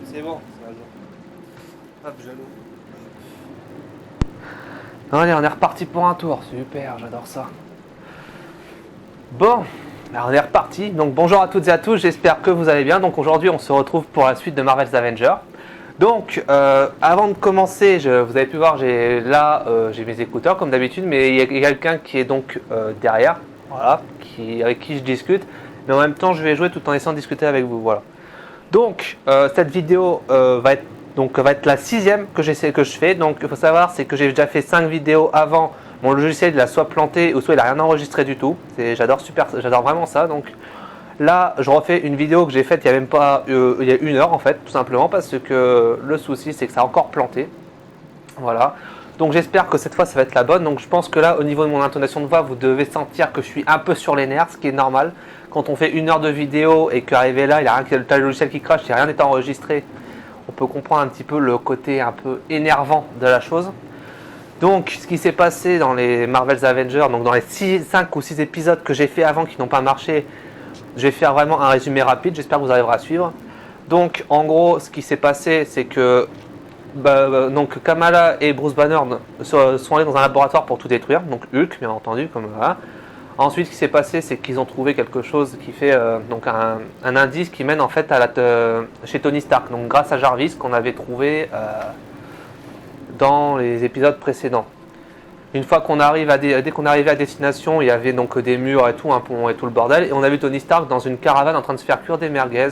C'est bon, c'est à jour. Hop, jaloux. Allez, on est reparti pour un tour. Super, j'adore ça. Bon, alors on est reparti. Donc bonjour à toutes et à tous, j'espère que vous allez bien. Donc aujourd'hui, on se retrouve pour la suite de Marvel's Avengers. Donc, avant de commencer, vous avez pu voir, j'ai mes écouteurs comme d'habitude, mais il y a quelqu'un qui est donc derrière, voilà, avec qui je discute. Mais en même temps, je vais jouer tout en essayant de discuter avec vous, voilà. Donc, cette vidéo va être la 6e que je fais. Donc, il faut savoir, c'est que j'ai déjà fait 5 vidéos avant. Mon logiciel, il a soit planté ou soit il n'a rien enregistré du tout. J'adore vraiment ça. Donc, là, je refais une vidéo que j'ai faite il y a même pas, il y a 1 heure en fait, tout simplement parce que le souci, c'est que ça a encore planté. Voilà. Donc, j'espère que cette fois, ça va être la bonne. Donc, je pense que là, au niveau de mon intonation de voix, vous devez sentir que je suis un peu sur les nerfs, ce qui est normal. Quand on fait 1 heure de vidéo et qu'arrivé là, il y a rien que le logiciel qui crache, si rien n'est enregistré, on peut comprendre un petit peu le côté un peu énervant de la chose. Donc, ce qui s'est passé dans les Marvel's Avengers, donc dans les 5 ou 6 épisodes que j'ai fait avant qui n'ont pas marché, je vais faire vraiment un résumé rapide, j'espère que vous arriverez à suivre. Donc, en gros, ce qui s'est passé, c'est que donc Kamala et Bruce Banner sont allés dans un laboratoire pour tout détruire, donc Hulk, bien entendu, comme voilà. Ensuite, ce qui s'est passé, c'est qu'ils ont trouvé quelque chose qui fait donc un indice qui mène en fait chez Tony Stark. Donc, grâce à Jarvis qu'on avait trouvé dans les épisodes précédents. Une fois qu'on arrive dès qu'on est arrivé à destination, il y avait donc des murs et tout, un pont et tout le bordel. Et on a vu Tony Stark dans une caravane en train de se faire cuire des merguez,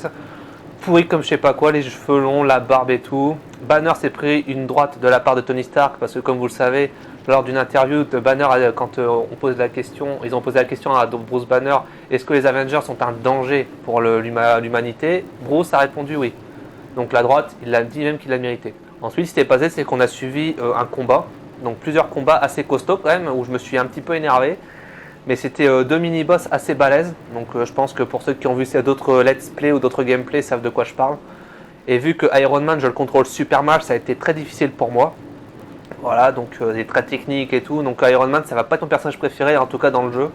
pourri comme je sais pas quoi, les cheveux longs, la barbe et tout. Banner s'est pris une droite de la part de Tony Stark parce que, comme vous le savez, lors d'une interview de Banner, quand on pose la question, ils ont posé la question à Bruce Banner, est-ce que les Avengers sont un danger pour l'humanité? Bruce a répondu oui. Donc la droite, il a dit même qu'il l'a mérité. Ensuite, ce qui s'est passé, c'est qu'on a suivi un combat, donc plusieurs combats assez costauds quand même, où je me suis un petit peu énervé. Mais c'était 2 mini-boss assez balèzes, donc je pense que pour ceux qui ont vu d'autres let's play ou d'autres gameplays savent de quoi je parle. Et vu que Iron Man, je le contrôle super mal, ça a été très difficile pour moi. Voilà, donc des traits techniques et tout. Donc Iron Man, ça va pas être mon personnage préféré, en tout cas dans le jeu.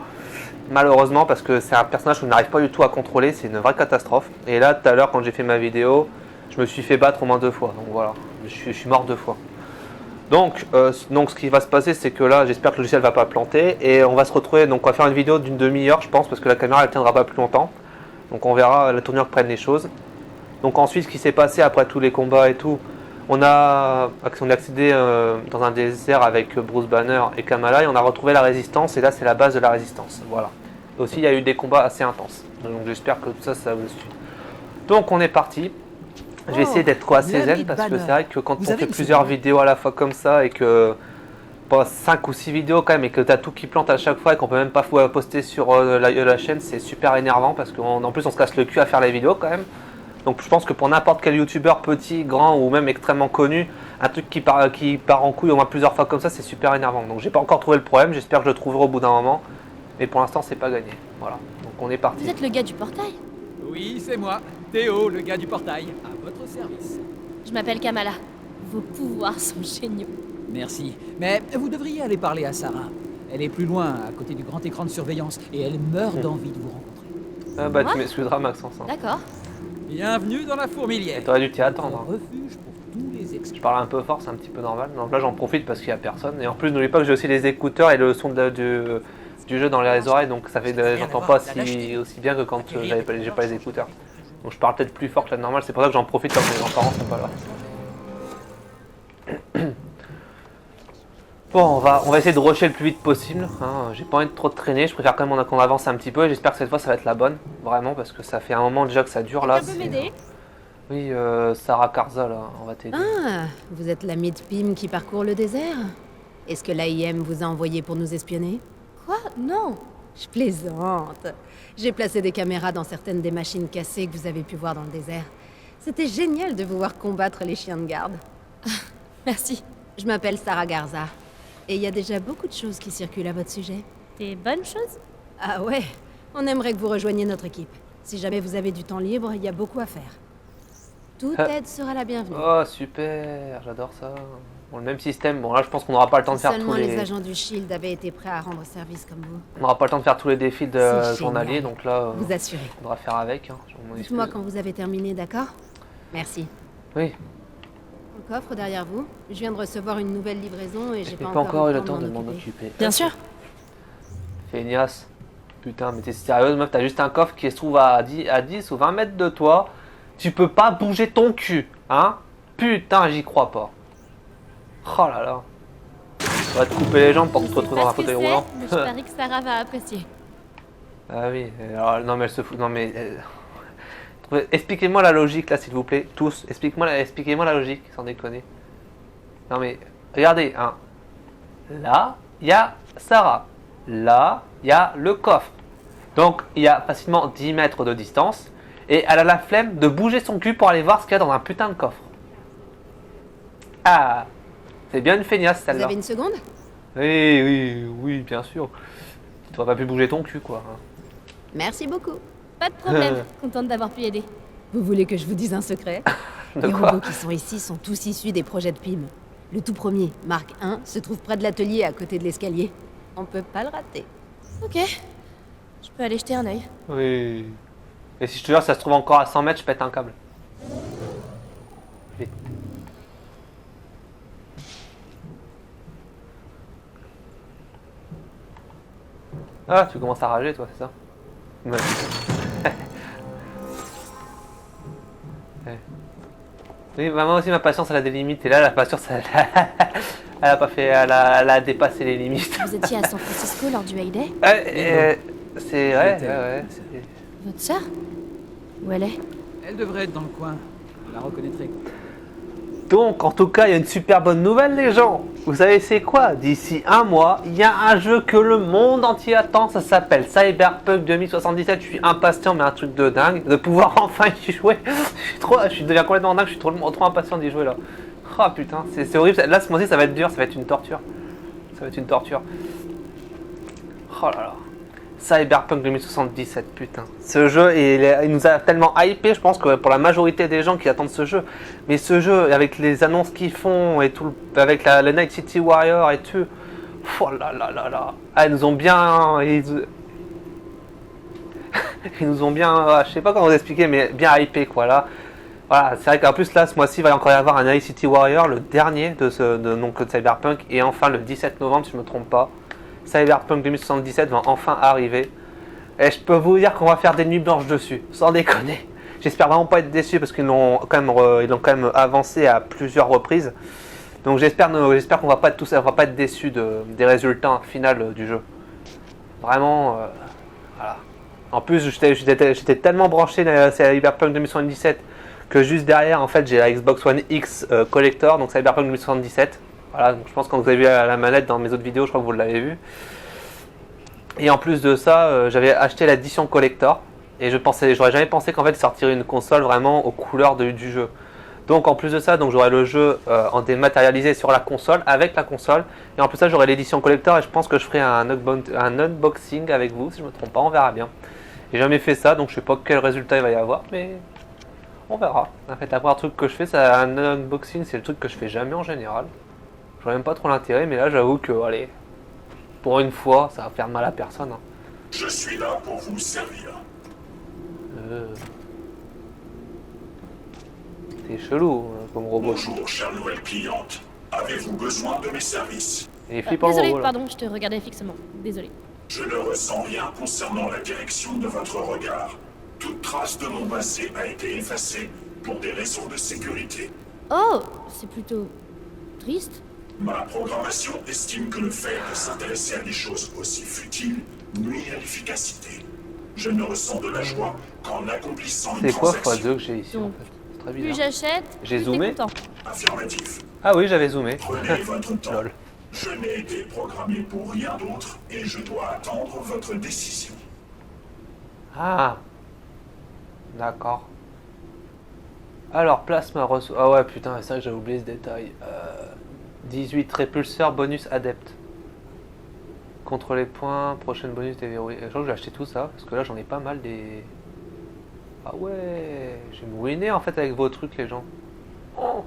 Malheureusement, parce que c'est un personnage que je n'arrive pas du tout à contrôler, c'est une vraie catastrophe. Et là, tout à l'heure, quand j'ai fait ma vidéo, je me suis fait battre au moins 2 fois. Donc voilà, je suis mort 2 fois. Donc ce qui va se passer, c'est que là, j'espère que le logiciel va pas planter. Et on va se retrouver, donc on va faire une vidéo d'une demi-heure, je pense, parce que la caméra, elle tiendra pas plus longtemps. Donc on verra la tournure que prennent les choses. Donc ensuite, ce qui s'est passé après tous les combats et tout, on a accédé dans un désert avec Bruce Banner et Kamala et on a retrouvé la résistance et là c'est la base de la résistance. Voilà. Aussi il y a eu des combats assez intenses. Donc j'espère que tout ça, ça vous suit. Donc on est parti. Je vais essayer d'être assez zen parce que c'est vrai que quand on fait plusieurs vidéos à la fois comme ça et que 5 ou 6 vidéos quand même et que tu as tout qui plante à chaque fois et qu'on peut même pas poster sur la chaîne, c'est super énervant parce qu'en plus on se casse le cul à faire les vidéos quand même. Donc je pense que pour n'importe quel youtubeur petit, grand ou même extrêmement connu, un truc qui part en couille au moins plusieurs fois comme ça, c'est super énervant. Donc j'ai pas encore trouvé le problème, j'espère que je le trouverai au bout d'un moment. Mais pour l'instant c'est pas gagné. Voilà, donc on est parti. Vous êtes le gars du portail? Oui, c'est moi, Théo, le gars du portail, à votre service. Je m'appelle Kamala. Vos pouvoirs sont géniaux. Merci, mais vous devriez aller parler à Sarah. Elle est plus loin, à côté du grand écran de surveillance, et elle meurt d'envie de vous rencontrer. Ah bah What? tu m'excuseras Maxence. Hein. D'accord. Bienvenue dans la fourmilière. T'aurais dû t'y attendre. Un refuge pour tous les Je experts. parle un peu fort, c'est un petit peu normal. Donc là j'en profite parce qu'il n'y a personne. Et en plus n'oubliez pas que j'ai aussi les écouteurs et le son du jeu dans les oreilles. Donc ça fait j'entends pas aussi bien que quand j'ai pas les écouteurs. Donc je parle peut-être plus fort que la normale, c'est pour ça que j'en profite quand mes grands-parents sont pas là. Bon, on va essayer de rusher le plus vite possible. Hein. J'ai pas envie de trop traîner, je préfère quand même qu'on avance un petit peu. J'espère que cette fois ça va être la bonne, vraiment, parce que ça fait un moment déjà que ça dure là. Quelqu'un peut m'aider? Oui, Sarah Karza là, on va t'aider. Ah, vous êtes l'ami de Pym qui parcourt le désert? Est-ce que l'AIM vous a envoyé pour nous espionner? Quoi? Non. Je plaisante. J'ai placé des caméras dans certaines des machines cassées que vous avez pu voir dans le désert. C'était génial de vous voir combattre les chiens de garde. Merci. Je m'appelle Sarah Garza. Et il y a déjà beaucoup de choses qui circulent à votre sujet. Des bonnes choses? Ah ouais, on aimerait que vous rejoigniez notre équipe. Si jamais vous avez du temps libre, il y a beaucoup à faire. Toute aide sera la bienvenue. Oh super, j'adore ça. Bon, le même système, bon là je pense qu'on n'aura pas le temps de faire Seulement tous les... les agents du SHIELD avaient été prêts à rendre service comme vous. On n'aura pas le temps de faire tous les défis de C'est journaliers, génial. donc là Vous assurez. on devra faire avec. Hein, je m'en excuse. Dites-moi quand vous avez terminé, d'accord? Merci. Oui, Le coffre derrière vous. Je viens de recevoir une nouvelle livraison et je j'ai n'ai pas pas encore eu le temps m'en de m'en occuper. occuper. Bien sûr. Feignasse. Putain, mais t'es sérieuse, meuf, t'as juste un coffre qui se trouve à 10 ou 20 mètres de toi. Tu peux pas bouger ton cul, hein? Putain, j'y crois pas. Oh là là. On va te couper les jambes pour que tu te retrouves dans un fauteuil roulant. Mais je parie que Sarah va apprécier. Ah oui, alors, non mais elle se fout. Non mais. Expliquez-moi la logique là, s'il vous plaît. Tous, expliquez-moi la logique, sans déconner. Non mais, regardez, hein. Là, il y a Sarah. Là, il y a le coffre. Donc, il y a facilement 10 mètres de distance. Et elle a la flemme de bouger son cul pour aller voir ce qu'il y a dans un putain de coffre. Ah, c'est bien une feignasse Vous celle-là. avez une seconde? Oui, bien sûr. Tu n'aurais pas pu bouger ton cul, quoi. Merci beaucoup. Pas de problème. Contente d'avoir pu aider. Vous voulez que je vous dise un secret? De Les quoi? robots qui sont ici sont tous issus des projets de PIM. Le tout premier, Mark 1, se trouve près de l'atelier à côté de l'escalier. On peut pas le rater. Ok. Je peux aller jeter un œil. Oui. Et si je te jure, ça se trouve encore à 100 mètres, je pète un câble. Vite. Ah, tu commences à rager, toi, c'est ça? Ouais. Ouais. Oui, bah, moi aussi, ma patience, elle a des limites. Et là, la patience, elle a pas fait... Elle a dépassé les limites. Vous étiez à San Francisco lors du Heyday? C'est... Ouais. Votre sœur? Où elle est? Elle devrait être dans le coin. Vous la reconnaîtrez. Donc, en tout cas, il y a une super bonne nouvelle, les gens. Vous savez, c'est quoi? D'ici un mois, il y a un jeu que le monde entier attend. Ça s'appelle Cyberpunk 2077. Je suis impatient, mais un truc de dingue, de pouvoir enfin y jouer. Je deviens complètement dingue. Je suis trop impatient d'y jouer là. Oh putain, c'est horrible. Là, ce mois-ci, ça va être dur. Ça va être une torture. Ça va être une torture. Oh là là. Cyberpunk 2077, putain. Ce jeu, il nous a tellement hypé, je pense que pour la majorité des gens qui attendent ce jeu. Mais ce jeu, avec les annonces qu'ils font et tout, avec le Night City Warrior et tout. Oh là là là là. Ah, ils nous ont bien. Ils nous ont bien. Je sais pas comment vous expliquer, mais bien hypé quoi là. Voilà, c'est vrai qu'en plus là, ce mois-ci, il va encore y avoir un Night City Warrior, le dernier de Cyberpunk. Et enfin le 17 novembre, si je me trompe pas. Cyberpunk 2077 va enfin arriver. Et je peux vous dire qu'on va faire des nuits blanches dessus, sans déconner. J'espère vraiment pas être déçu parce qu'ils l'ont quand même avancé à plusieurs reprises. Donc j'espère qu'on va pas être on va pas être déçu des résultats finaux du jeu. Vraiment, voilà. En plus, j'étais tellement branché Cyberpunk 2077 que juste derrière, en fait, j'ai la Xbox One X Collector, donc Cyberpunk 2077. Voilà, donc je pense que quand vous avez vu la manette dans mes autres vidéos, je crois que vous l'avez vu. Et en plus de ça, j'avais acheté l'édition collector. Et j'aurais jamais pensé qu'en fait, ils sortiraient une console vraiment aux couleurs du jeu. Donc en plus de ça, j'aurai le jeu en dématérialisé sur la console, avec la console. Et en plus de ça, j'aurai l'édition collector et je pense que je ferai un unboxing avec vous, si je ne me trompe pas, on verra bien. J'ai jamais fait ça, donc je sais pas quel résultat il va y avoir, mais on verra. En fait, la première truc que je fais, c'est un unboxing, c'est le truc que je fais jamais en général. Je vois même pas trop l'intérêt, mais là j'avoue que, allez, pour une fois, ça va faire mal à personne. Hein. Je suis là pour vous servir. C'est chelou comme robot. Bonjour, chère nouvelle cliente. Avez-vous besoin de mes services? Il est flippant le Désolé, robot là. pardon, je te regardais fixement. Désolé. Je ne ressens rien concernant la direction de votre regard. Toute trace de mon passé a été effacée pour des raisons de sécurité. Oh, c'est plutôt triste. Ma programmation estime que le fait de s'intéresser à des choses aussi futiles nuit à l'efficacité. Je ne ressens de la joie qu'en accomplissant une C'est quoi transaction. x2 que j'ai ici en Donc, fait? C'est très Plus bizarre. j'achète, J'ai plus t'es zoomé content. Affirmatif. Ah oui, j'avais zoomé. Prenez votre temps. Lol. Je n'ai été programmé pour rien d'autre et je dois attendre votre décision. Ah. D'accord. Alors, plasma ressources. Ah ouais, putain, c'est vrai que j'avais oublié ce détail. 18 répulseurs bonus adepte. Contre les points, prochaine bonus déverrouillé. Je crois que j'ai acheté tout ça, parce que là j'en ai pas mal des... Ah ouais, je vais me ruiner en fait avec vos trucs les gens. Oh.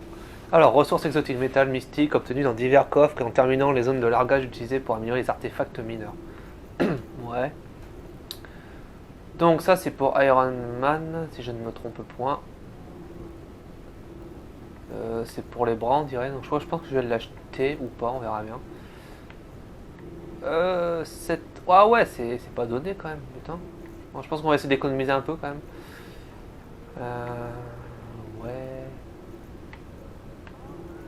Alors, ressources exotiques, métal, mystique, obtenues dans divers coffres et en terminant les zones de largage utilisées pour améliorer les artefacts mineurs. Ouais. Donc ça c'est pour Iron Man, si je ne me trompe point. C'est pour les bras, on dirait. Donc je pense que je vais l'acheter ou pas, on verra bien. Ah ouais, c'est pas donné quand même, putain. Bon, je pense qu'on va essayer d'économiser un peu quand même. Ouais.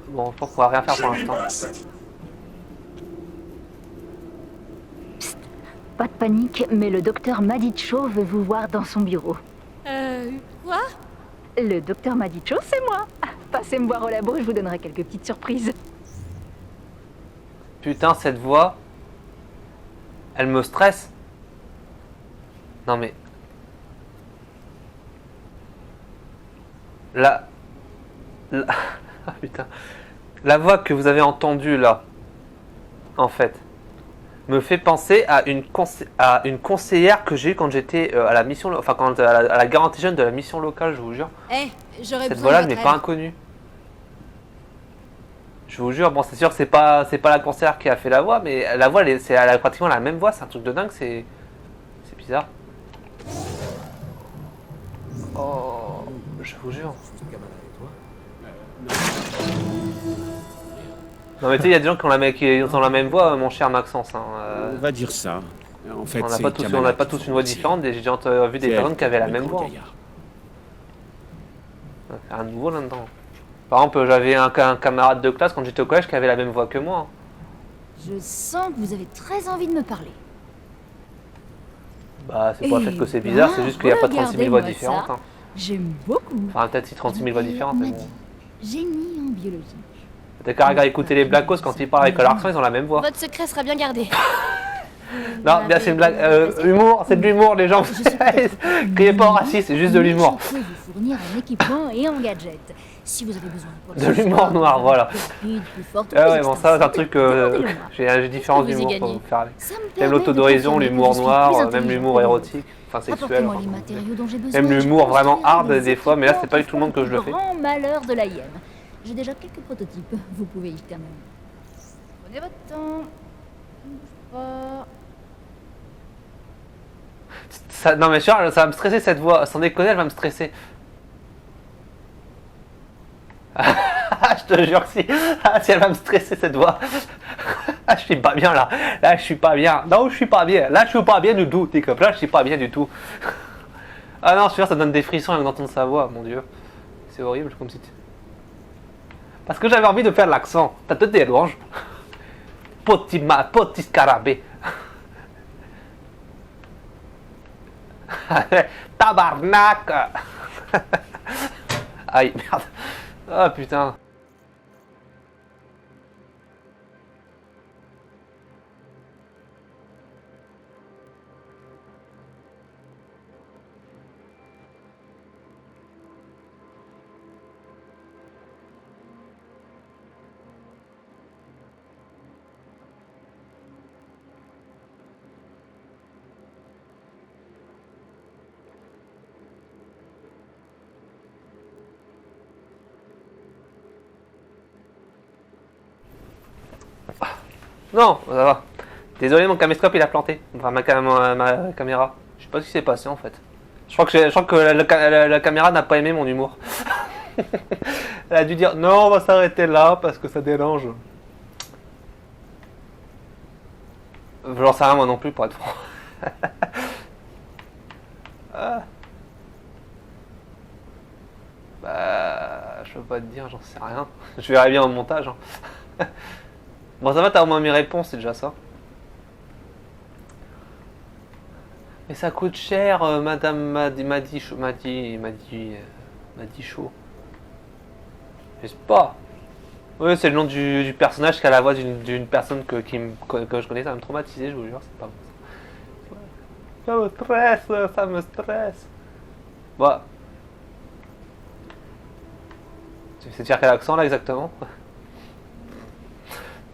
Bon, je pense qu'on va rien faire pour Je n'ai l'instant. pas cette Pas de panique, mais le docteur Madicho veut vous voir dans son bureau. Quoi? Le docteur Madicho, c'est moi. Passez me voir au labo, je vous donnerai quelques petites surprises. Putain, cette voix, elle me stresse. Non mais... Ah, putain. La voix que vous avez entendue là, en fait, me fait penser à une conseillère que j'ai eu quand j'étais à la mission, enfin quand à la garantie jeune de la mission locale, je vous jure. Eh, j'aurais Cette besoin voix-là de n'est votre pas aide. inconnue. Je vous jure, bon c'est sûr que c'est pas la conseillère qui a fait la voix, mais la voix elle a pratiquement la même voix, c'est un truc de dingue, c'est bizarre. Oh, je vous jure. Non mais tu sais, il y a des gens qui ont la même voix, mon cher Maxence. Hein. On va dire ça. En fait, On n'a c'est pas tous, Kamala pas qui tous fait une voix partie. différente, et j'ai déjà vu des C'est personnes elle qui avaient la le même gros voix. gaillard. On va faire un nouveau là-dedans. Par exemple, j'avais un camarade de classe quand j'étais au collège qui avait la même voix que moi. Hein. Je sens que vous avez très envie de me parler. Bah, c'est pas le fait que c'est Eh bizarre, ben, c'est juste qu'il n'y a pas 36 000 voix regardez-moi différentes. ça. Hein. J'aime beaucoup. Enfin, peut-être si 36 000 voix différentes, mais bon. Génie en biologie. T'as qu'à regarder écouter les Blackos quand ils parlent avec l'accent, ils ont la même voix. Votre secret sera bien gardé. Non, bien c'est une blague. Humour, c'est de l'humour, les gens. Criez pas au racisme, c'est juste de l'humour. Je peux vous fournir en équipement et en gadgets. Si vous avez besoin quoi que De ce l'humour soit, noir, voilà. plus rapide, plus forte, Ah plus ouais, bon, ça, c'est un truc. demandez-le-moi. J'ai différents Qu'est-ce que vous y humours pour gagnez vous faire avec. Ça me Même permet l'autodérision, de confirmer l'humour que je suis noir, plus même intelligent l'humour que vous. érotique, enfin sexuel. Apportez-moi Enfin, les matériaux dont j'ai besoin. même et je l'humour vraiment construirai hard des des fois, mais là, c'est pas équipements tout le monde que je le qui fais. feront le grand malheur de l'AIM. J'ai déjà quelques prototypes. Vous pouvez y jeter un œil. Prenez votre temps. Ne bouge pas. Non mais sûr, ça va me stresser cette voix, sans déconner, elle va me stresser. Je te jure que si, si elle va me stresser cette voix. Je suis pas bien là, je suis pas bien. Non, je suis pas bien, là je suis pas bien du tout, t'es comme là je suis pas bien du tout. Ah non, je suis sûr, ça donne des frissons avec d'entendre sa voix, mon dieu. C'est horrible comme si... Parce que j'avais envie de faire l'accent, ça te dérange? Petit scarabée. Tabarnak. Aïe, merde. Ah putain. Non, ça va. Désolé, mon caméscope il a planté. Enfin, ma caméra. Je sais pas ce qui s'est passé en fait. Je crois que la caméra n'a pas aimé mon humour. Elle a dû dire non, on va s'arrêter là parce que ça dérange. J'en sais rien moi non plus pour être franc. Ah. Bah, je peux pas te dire, j'en sais rien. Je verrai bien au montage. Hein. Bon, ça va, t'as au moins mes réponses, c'est déjà ça. Mais ça coûte cher, madame Madicho. Je sais pas. Oui, c'est le nom du personnage qui a la voix d'une personne que je connais, ça va me traumatiser, je vous jure, c'est pas bon. Ça me stresse. Bah. Tu sais dire quel accent là exactement?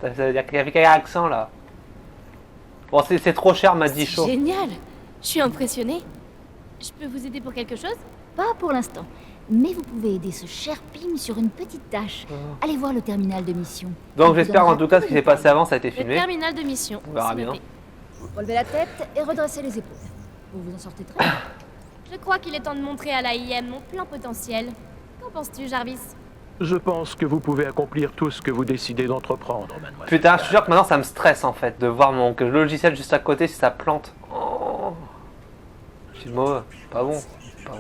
Ça veut dire qu'il y avait quel accent là? Bon, c'est trop cher, m'a dit chaud. Génial. Je suis impressionnée. Je peux vous aider pour quelque chose? Pas pour l'instant. Mais vous pouvez aider ce cher Pim sur une petite tâche. Allez voir le terminal de mission. Donc Il vous j'espère en donnera tout cas tous ce qui les s'est passé détails. avant, ça a été Le filmé. terminal de mission. On verra c'est bien. noté. Relevez la tête et redressez les épaules. Vous vous en sortez très bien. Je crois qu'il est temps de montrer à l'AIM mon plein potentiel. Qu'en penses-tu, Jarvis? Je pense que vous pouvez accomplir tout ce que vous décidez d'entreprendre, mademoiselle. Putain, je te jure que maintenant ça me stresse en fait de voir mon que le logiciel juste à côté si ça plante. Oh. Je suis mauvais, pas bon. Pas bon.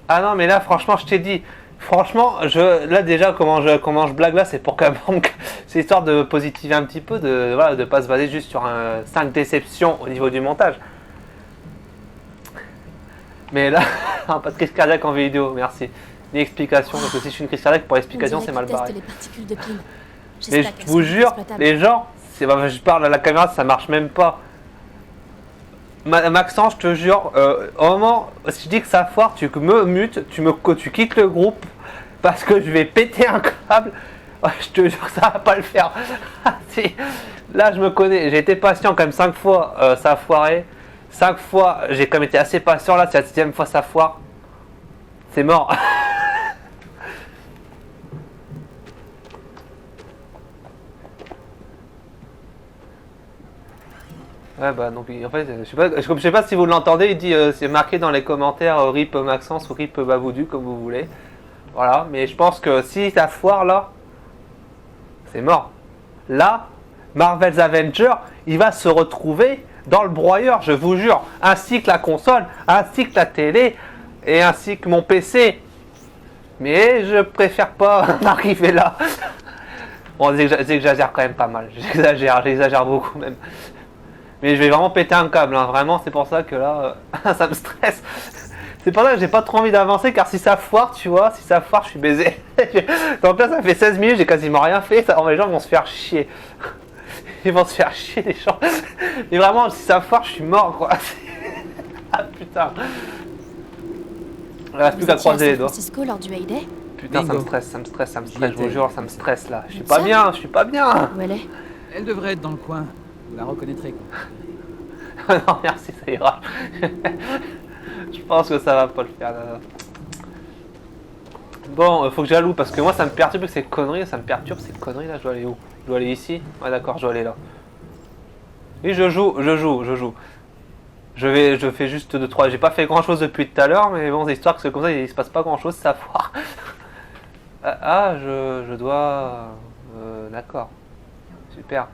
Ah non mais là franchement je t'ai dit, franchement là déjà comment je blague là, c'est pour quand même c'est histoire de positiver un petit peu, de voilà, de pas se baser juste sur un 5 déceptions au niveau du montage. Mais là, pas de crise cardiaque en vidéo, merci. Ni explication, parce que si je suis une crise cardiaque pour l'explication c'est mal barré. Mais je vous jure, les gens, je parle à la caméra, ça marche même pas. Maxence, je te jure, au moment, si je dis que ça foire, tu me mutes, tu quittes le groupe, parce que je vais péter un câble. Je te jure que ça va pas le faire. Si. Là, je me connais, j'ai été patient quand même 5 fois, ça a foiré. 5 fois, j'ai quand même été assez patient, là, c'est la 6e fois ça foire. C'est mort. Ouais bah donc en fait je sais pas si vous l'entendez, il dit c'est marqué dans les commentaires RIP Maxence ou RIP Baboudu comme vous voulez. Voilà, mais je pense que si ça foire là, c'est mort. Là, Marvel's Avengers, il va se retrouver dans le broyeur, je vous jure, ainsi que la console, ainsi que la télé et ainsi que mon PC. Mais je préfère pas arriver là. Bon, j'exagère quand même pas mal, j'exagère beaucoup même. Mais je vais vraiment péter un câble, hein. Vraiment, c'est pour ça que là, ça me stresse. C'est pour ça que j'ai pas trop envie d'avancer, car si ça foire, tu vois, si ça foire, je suis baisé. Donc là, ça fait 16 minutes, j'ai quasiment rien fait, les gens vont se faire chier. Ils vont se faire chier, les gens. Mais vraiment, si ça foire, je suis mort, quoi. Ah putain. Il reste plus qu'à croiser les doigts. Lors du Hay-Day. Putain, ça me stresse, je vous jure, ça me stresse là. Je suis pas bien, Où elle est? Elle devrait être dans le coin. Vous la reconnaîtrez, quoi. Non, merci, ça ira. Je pense que ça va pas le faire. Là. Bon, faut que j'alloue parce que moi ça me perturbe ces conneries, là. Je dois aller où? Je dois aller ici? Ouais, d'accord, je dois aller là. Oui, je joue. Je fais juste 2-3. J'ai pas fait grand chose depuis tout à l'heure, mais bon, c'est histoire que c'est comme ça, il se passe pas grand chose, ça foire. Je dois. D'accord. Super.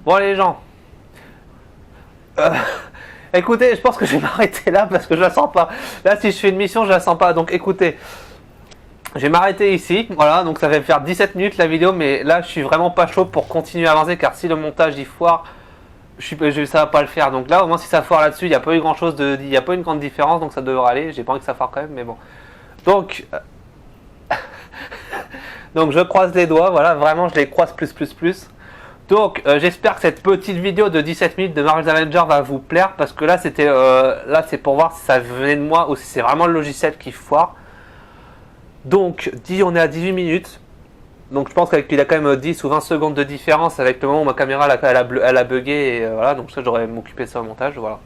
Bon, les gens. Écoutez, je pense que je vais m'arrêter là parce que je la sens pas. Là, si je fais une mission, je la sens pas. Donc, écoutez, je vais m'arrêter ici. Voilà, donc ça va faire 17 minutes la vidéo, mais là, je suis vraiment pas chaud pour continuer à avancer car si le montage y foire, ça va pas le faire. Donc là, au moins, si ça foire là-dessus, il n'y a pas eu grand chose il n'y a pas une grande différence, donc ça devrait aller. J'ai pas envie que ça foire quand même, mais bon. Donc, donc je croise les doigts. Voilà, vraiment, je les croise plus. Donc j'espère que cette petite vidéo de 17 minutes de Marvel's Avengers va vous plaire parce que là c'était là c'est pour voir si ça venait de moi ou si c'est vraiment le logiciel qui foire. Donc on est à 18 minutes. Donc je pense qu'il a quand même 10 ou 20 secondes de différence avec le moment où ma caméra elle a bugué et voilà, donc ça j'aurais m'occuper de ça au montage, voilà.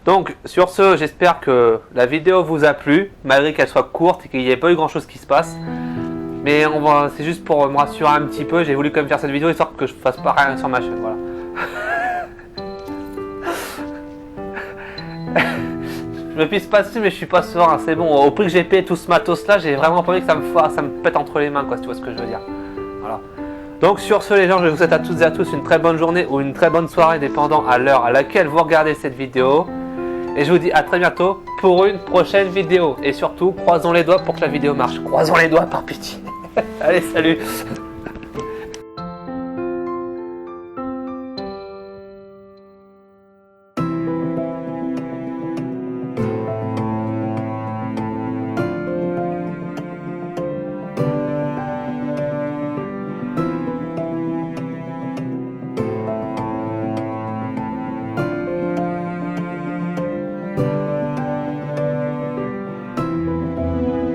Donc sur ce, j'espère que la vidéo vous a plu malgré qu'elle soit courte et qu'il n'y ait pas eu grand chose qui se passe. Mais c'est juste pour me rassurer un petit peu, j'ai voulu quand même faire cette vidéo histoire que je fasse pas rien sur ma chaîne, voilà. Je me pisse pas dessus mais je suis pas serein, c'est bon. Au prix que j'ai payé tout ce matos là, j'ai vraiment pas envie que ça me pète entre les mains, quoi, si tu vois ce que je veux dire. Voilà. Donc sur ce les gens, je vous souhaite à toutes et à tous une très bonne journée ou une très bonne soirée dépendant à l'heure à laquelle vous regardez cette vidéo. Et je vous dis à très bientôt pour une prochaine vidéo. Et surtout, croisons les doigts pour que la vidéo marche. Croisons les doigts par pitié. Allez, salut!